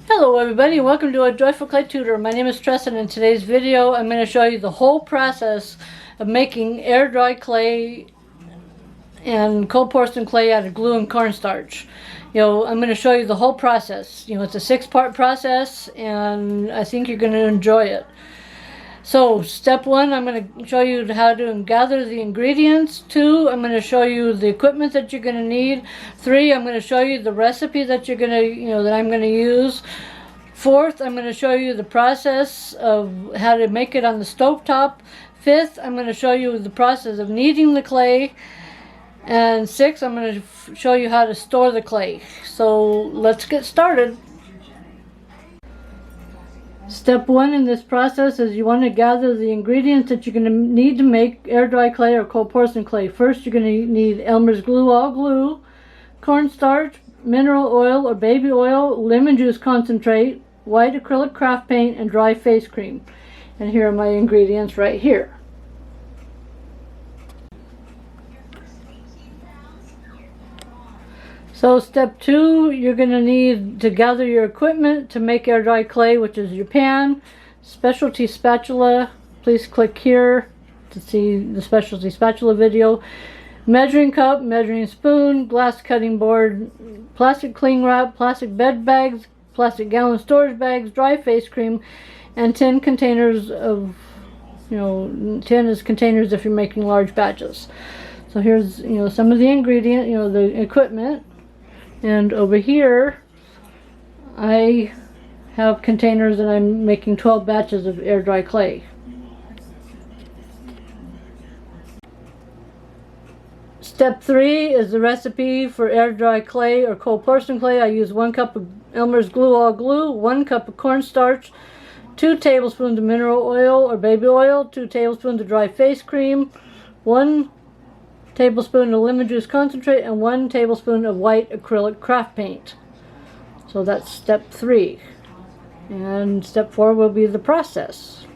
Hello everybody, welcome to a Joyful Clay Tutor. My name is Tress, and in today's video I'm going to show you the whole process of making air dry clay and cold porcelain clay out of glue and cornstarch. I'm going to show you the whole process. It's a 6-part process and I think you're going to enjoy it. So step 1, I'm going to show you how to gather the ingredients. 2, I'm going to show you the equipment that you're going to need. 3, I'm going to show you the recipe that you're going to, that I'm going to use. 4th, I'm going to show you the process of how to make it on the stovetop. 5th, I'm going to show you the process of kneading the clay. And 6th, I'm going to show you how to store the clay. So let's get started. Step 1 in this process is you want to gather the ingredients that you're going to need to make air dry clay or cold porcelain clay. First, you're going to need Elmer's glue, all glue, cornstarch, mineral oil or baby oil, lemon juice concentrate, white acrylic craft paint, and dry face cream. And here are my ingredients right here. So step 2, you're going to need to gather your equipment to make air dry clay, which is your pan, specialty spatula. Please click here to see the specialty spatula video. Measuring cup, measuring spoon, glass cutting board, plastic cling wrap, plastic bed bags, plastic gallon storage bags, dry face cream, and 10 containers of, 10 is containers if you're making large batches. So here's, some of the ingredient, the equipment. And over here, I have containers and I'm making 12 batches of air dry clay. Step 3 is the recipe for air dry clay or cold porcelain clay. I use 1 cup of Elmer's glue, all glue, 1 cup of cornstarch, 2 tablespoons of mineral oil or baby oil, 2 tablespoons of dry face cream, 1 tablespoon of lemon juice concentrate, and 1 tablespoon of white acrylic craft paint. So that's step 3. And step 4 will be the process.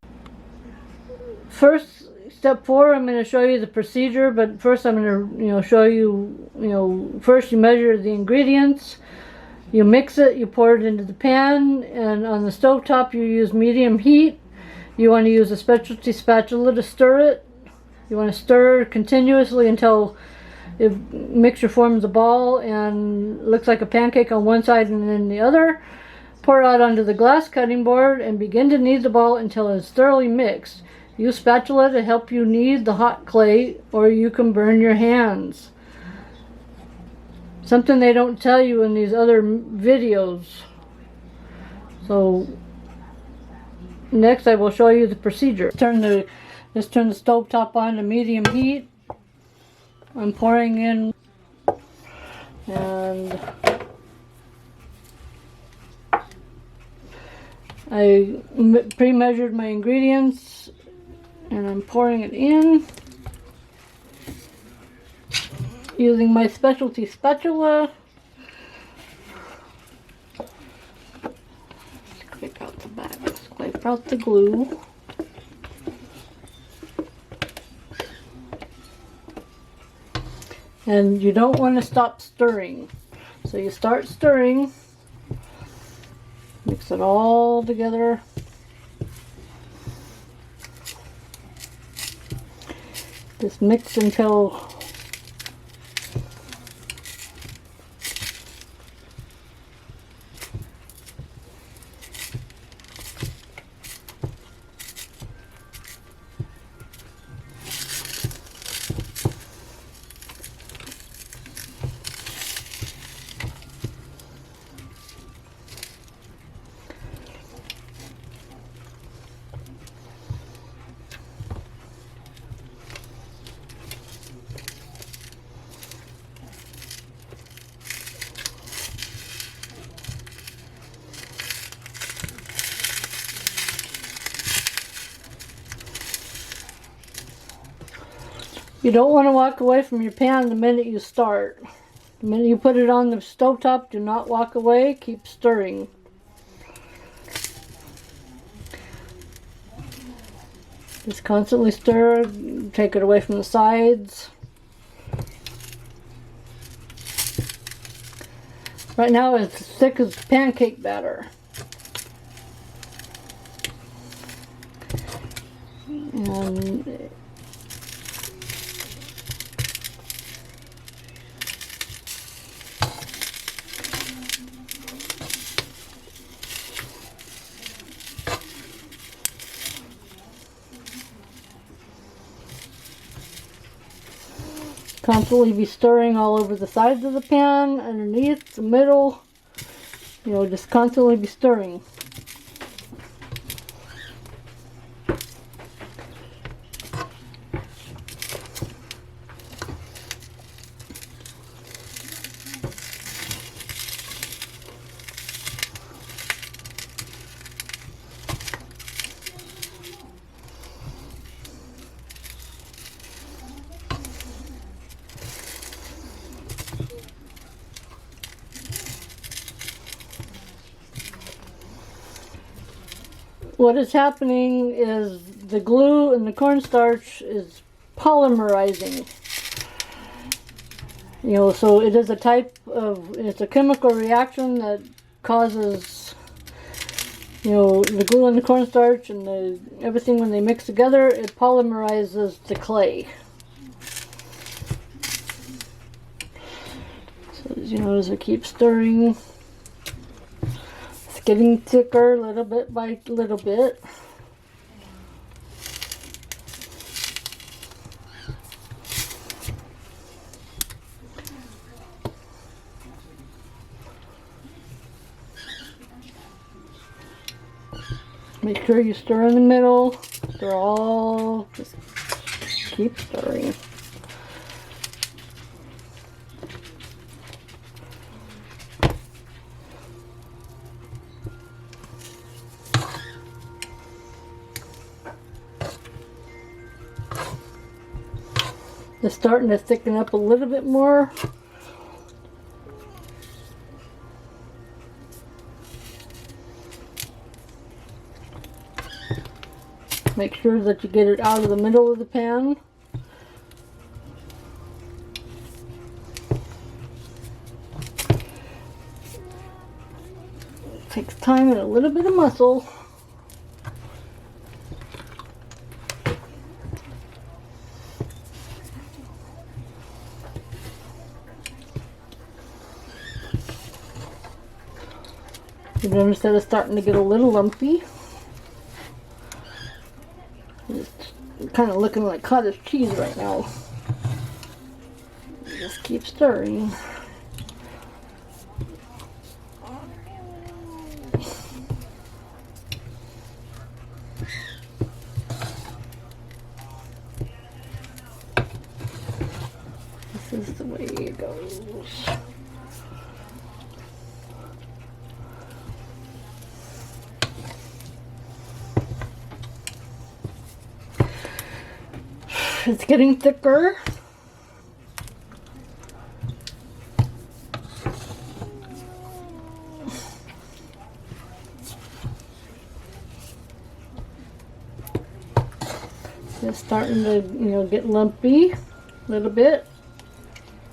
First, step 4, I'm going to show you the procedure, but first I'm going to show you, first you measure the ingredients, you mix it, you pour it into the pan, and on the stovetop you use medium heat. You want to use a specialty spatula to stir it. You want to stir continuously until the mixture forms a ball and looks like a pancake on one side and then the other. Pour out onto the glass cutting board and begin to knead the ball until it's thoroughly mixed. Use spatula to help you knead the hot clay, or you can burn your hands. Something they don't tell you in these other videos. So next I will show you the procedure. Just turn the stove top on to medium heat. I'm pouring in, and I pre-measured my ingredients and I'm pouring it in using my specialty spatula. Scrape out the back, scrape out the glue. And you don't want to stop stirring. So you start stirring, mix it all together. Just mix until you don't want to walk away from your pan the minute you start. The minute you put it on the stovetop, do not walk away, keep stirring. Just constantly stir, take it away from the sides. Right now it's as thick as pancake batter. And constantly be stirring all over the sides of the pan, underneath, the middle. You know, just constantly be stirring. What is happening is the glue and the cornstarch is polymerizing. You know, so it is a type of, it's a chemical reaction that causes, you know, the glue and the cornstarch and everything when they mix together, it polymerizes the clay. So, you know, as I keep stirring, it's getting thicker little bit by little bit. Make sure you stir in the middle. They're all, just keep stirring. Just starting to thicken up a little bit more. Make sure that you get it out of the middle of the pan. It takes time and a little bit of muscle. You notice that it's starting to get a little lumpy. It's kind of looking like cottage cheese right now. Just keep stirring. This is the way it goes. It's getting thicker. It's starting to, you know, get lumpy a little bit.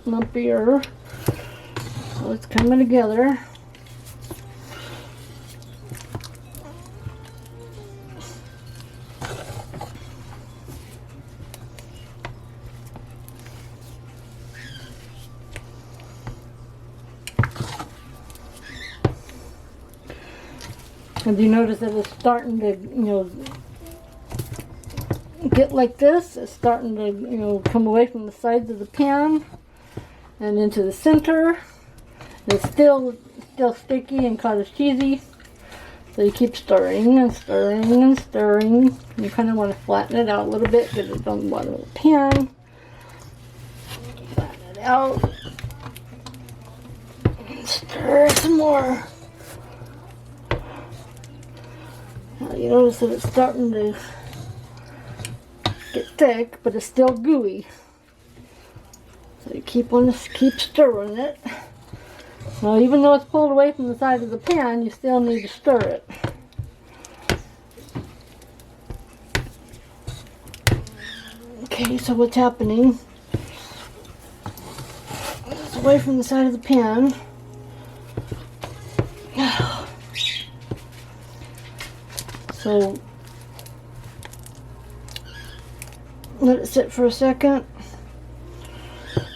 Lumpier. So it's coming together. And you notice that it's starting to, you know, get like this. It's starting to, you know, come away from the sides of the pan and into the center. It's still sticky and cottage cheesy. So you keep stirring and stirring and stirring. You kind of want to flatten it out a little bit because it's on the bottom of the pan. Flatten it out. Stir some more. Now you notice that it's starting to get thick, but it's still gooey. So you keep stirring it. Now even though it's pulled away from the side of the pan, you still need to stir it. Okay, so what's happening? It's away from the side of the pan. So let it sit for a second.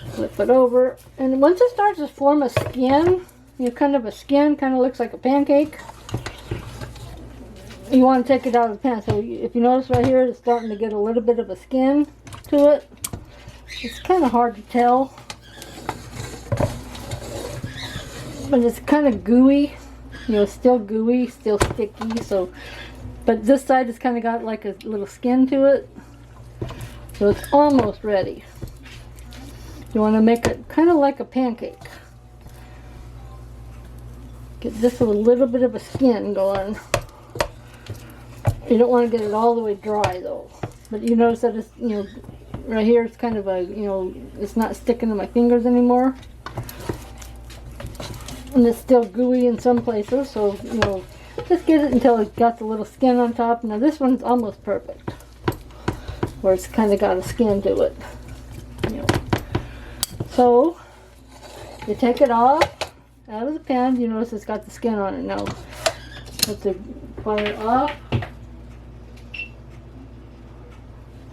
Flip it over, and once it starts to form a skin, kind of a skin, kind of looks like a pancake, you want to take it out of the pan. So if you notice right here, it's starting to get a little bit of a skin to it. It's kind of hard to tell, but it's kind of gooey, still gooey, still sticky. So, but this side has kind of got like a little skin to it, so it's almost ready. You want to make it kind of like a pancake. Get this with a little bit of a skin going. You don't want to get it all the way dry though. But you notice that it's, right here it's kind of a, it's not sticking to my fingers anymore. And it's still gooey in some places, so, just get it until it's got the little skin on top. Now this one's almost perfect, where it's kind of got a skin to it. So, you take it off out of the pan. You notice it's got the skin on it now. Put the fire off.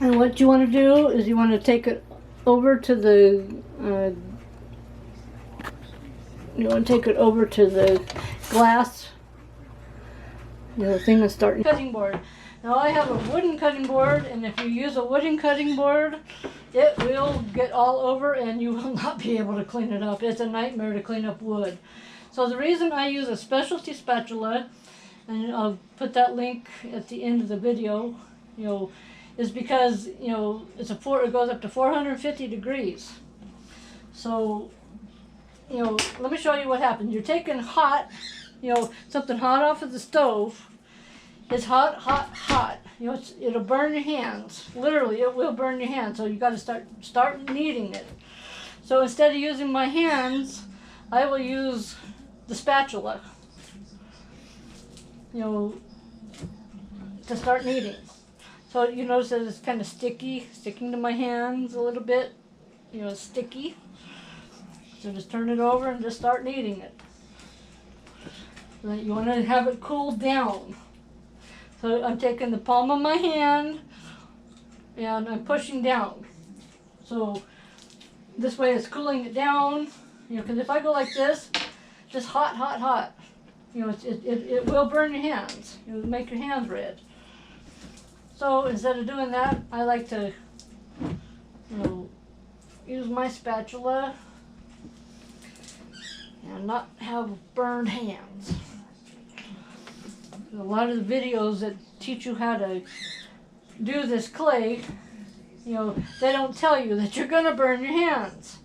And what you want to do is you want to take it over to the glass, thing that's starting cutting board. Now I have a wooden cutting board, and if you use a wooden cutting board, it will get all over and you will not be able to clean it up. It's a nightmare to clean up wood. So the reason I use a specialty spatula, and I'll put that link at the end of the video, is because, it goes up to 450 degrees. So, let me show you what happens. You're taking hot, something hot off of the stove. It's hot, hot, hot. It'll burn your hands. Literally, it will burn your hands. So you got to start kneading it. So instead of using my hands, I will use the spatula. To start kneading. So you notice that it's kind of sticking to my hands a little bit. It's sticky. So just turn it over and just start kneading it. So you want to have it cool down. So I'm taking the palm of my hand and I'm pushing down. So this way it's cooling it down. Because if I go like this, just hot, hot, hot, it will burn your hands. It will make your hands red. So instead of doing that, I like to, use my spatula and not have burned hands. A lot of the videos that teach you how to do this clay, they don't tell you that you're gonna burn your hands.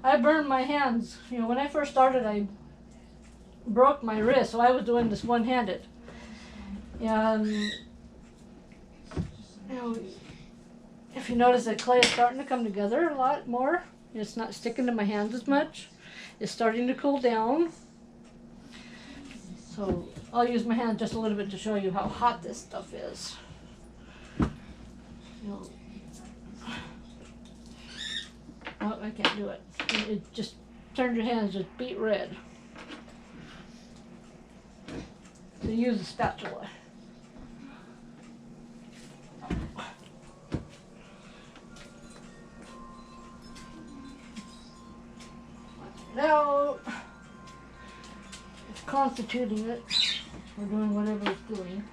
I burned my hands. When I first started, I broke my wrist, so I was doing this one-handed. And if you notice that clay is starting to come together a lot more, it's not sticking to my hands as much. It's starting to cool down. So I'll use my hand just a little bit to show you how hot this stuff is. Oh, I can't do it. It just turns your hands just beet red. So use a spatula. Now it's constituting it. We're doing whatever it's doing.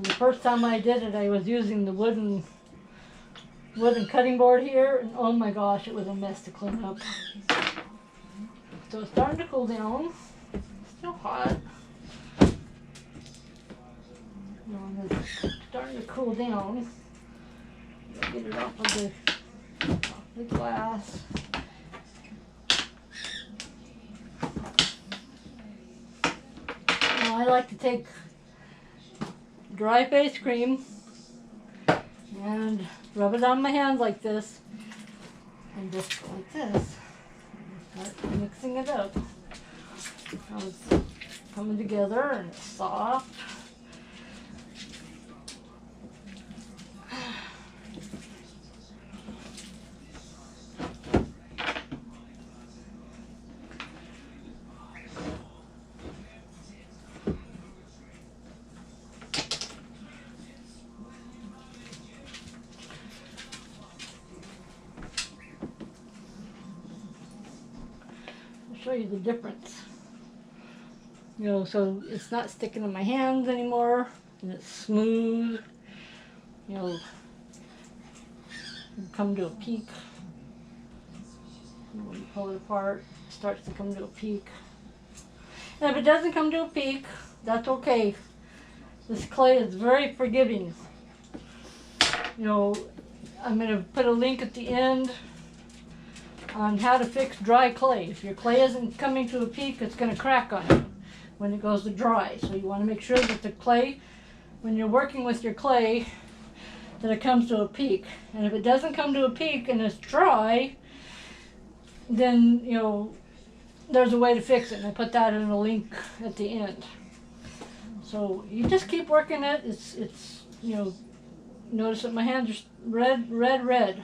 The first time I did it, I was using the wooden cutting board here, and oh my gosh, it was a mess to clean up. So it's starting to cool down. It's still hot. It's starting to cool down. Get it off of the glass. Now I like to take dry face cream and rub it on my hands like this, and just go like this. And start mixing it up. Now it's coming together and it's soft. show you the difference. You know, so it's not sticking in my hands anymore, and it's smooth. You know, come to a peak. When you pull it apart, it starts to come to a peak. And if it doesn't come to a peak, that's okay. This clay is very forgiving. You know, I'm going to put a link at the end on how to fix dry clay. If your clay isn't coming to a peak, it's going to crack on you when it goes to dry. So you want to make sure that the clay, when you're working with your clay, that it comes to a peak. And if it doesn't come to a peak and it's dry, then, you know, there's a way to fix it. And I put that in a link at the end. So you just keep working it. It's you know, notice that my hands are red, red, red.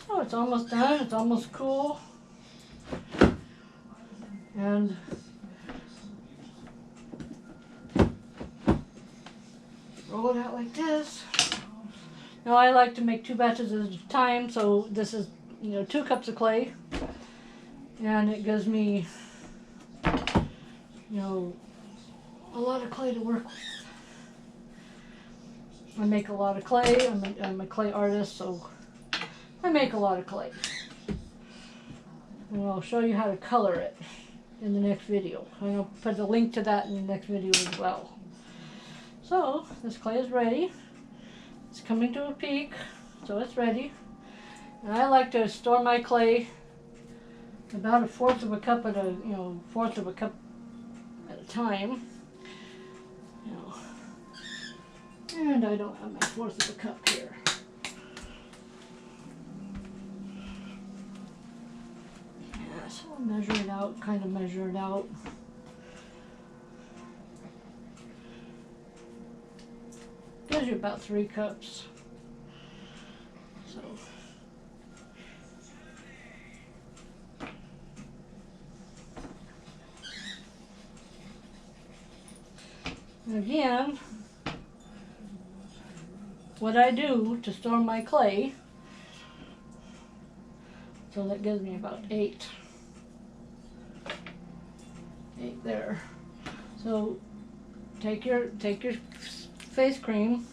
Oh, it's almost done. It's almost cool. And roll it out like this. Now I like to make 2 batches at a time, so this is, you know, 2 cups of clay, and it gives me, you know, a lot of clay to work with. I make a lot of clay. I'm a clay artist, so I make a lot of clay. And I'll show you how to color it in the next video. I'm going to put a link to that in the next video as well. So this clay is ready. It's coming to a peak, so it's ready. And I like to store my clay about 1/4 of a cup at a, you know, 1/4 of a cup at a time. You know. And I don't have my 1/4 of a cup here. Yeah, so I'll measure it out, kind of measure it out. Gives you about 3 cups. So. And again, what I do to store my clay, so that gives me about 8. 8 there. So take your face cream,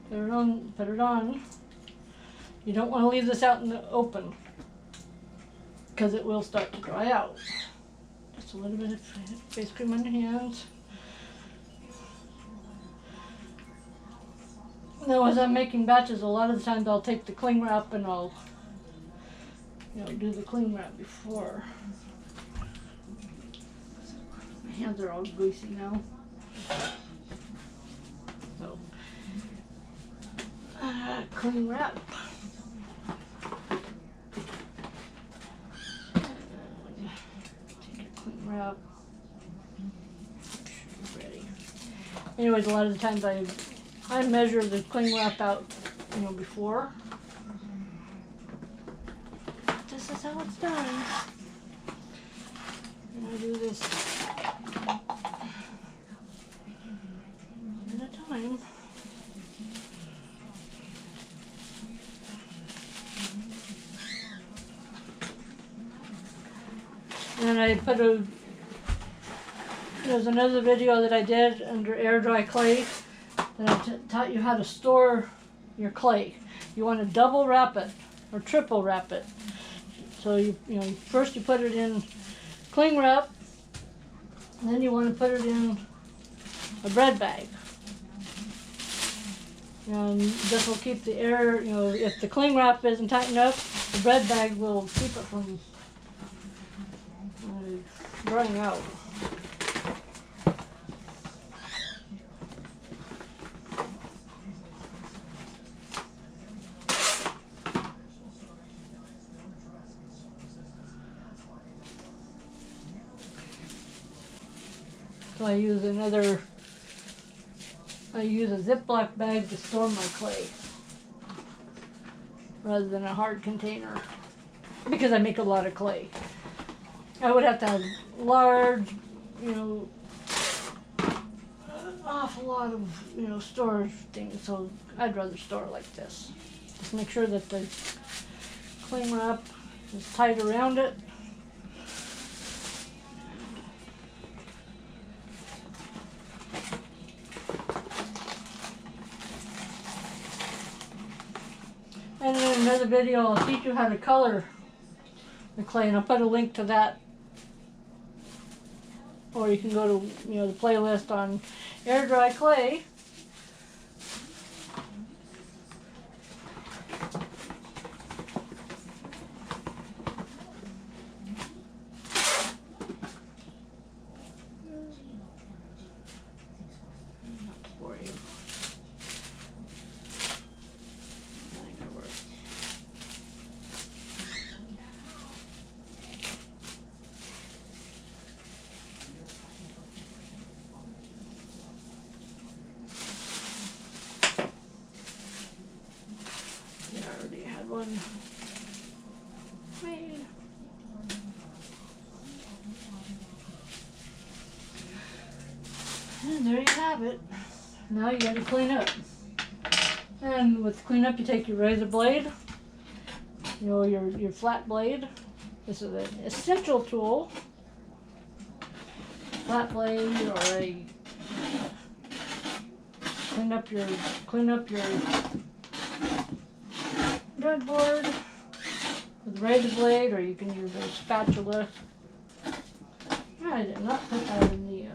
put it on. You don't want to leave this out in the open because it will start to dry out. Just a little bit of face cream on your hands. Now as I'm making batches, a lot of the times I'll take the cling wrap and I'll, you know, do the cling wrap before. My hands are all greasy now. So, cling wrap. Take your cling wrap. Ready. Anyways, a lot of the times I measure the cling wrap out, you know, before. This is how it's done. And I do this at a time. And I put there's another video that I did under air dry clay that I taught you how to store your clay. You want to double wrap it or triple wrap it. So you know, first you put it in cling wrap, and then you want to put it in a bread bag. And this will keep the air, you know, if the cling wrap isn't tight enough, the bread bag will keep it from drying out. So I use a Ziploc bag to store my clay rather than a hard container because I make a lot of clay. I would have to have large, you know, an awful lot of, you know, storage things, so I'd rather store like this. Just make sure that the cling wrap is tight around it. And in another video I'll teach you how to color the clay, and I'll put a link to that. Or you can go to the playlist on air dry clay. One made. And there you have it. Now you got to clean up. And with cleanup, you take your razor blade, your flat blade. This is an essential tool. Flat blade, or a clean up your breadboard with a razor blade, or you can use a spatula. I did not put that in the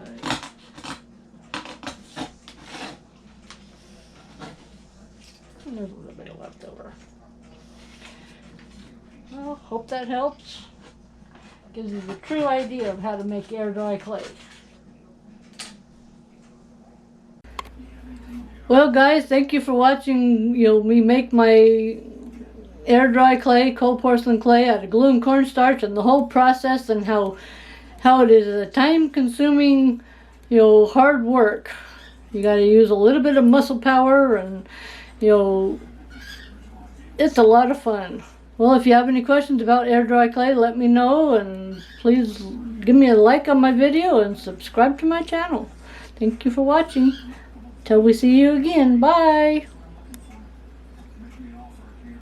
and there's a little bit of leftover. Well, hope that helps. Gives you the true idea of how to make air dry clay. Well guys, thank you for watching me make my air dry clay, cold porcelain clay out of glue and cornstarch, and the whole process, and how it is a time consuming hard work. You got to use a little bit of muscle power, and it's a lot of fun. Well, if you have any questions about air dry clay, let me know, and please give me a like on my video and subscribe to my channel. Thank you for watching. Till we see you again. Bye.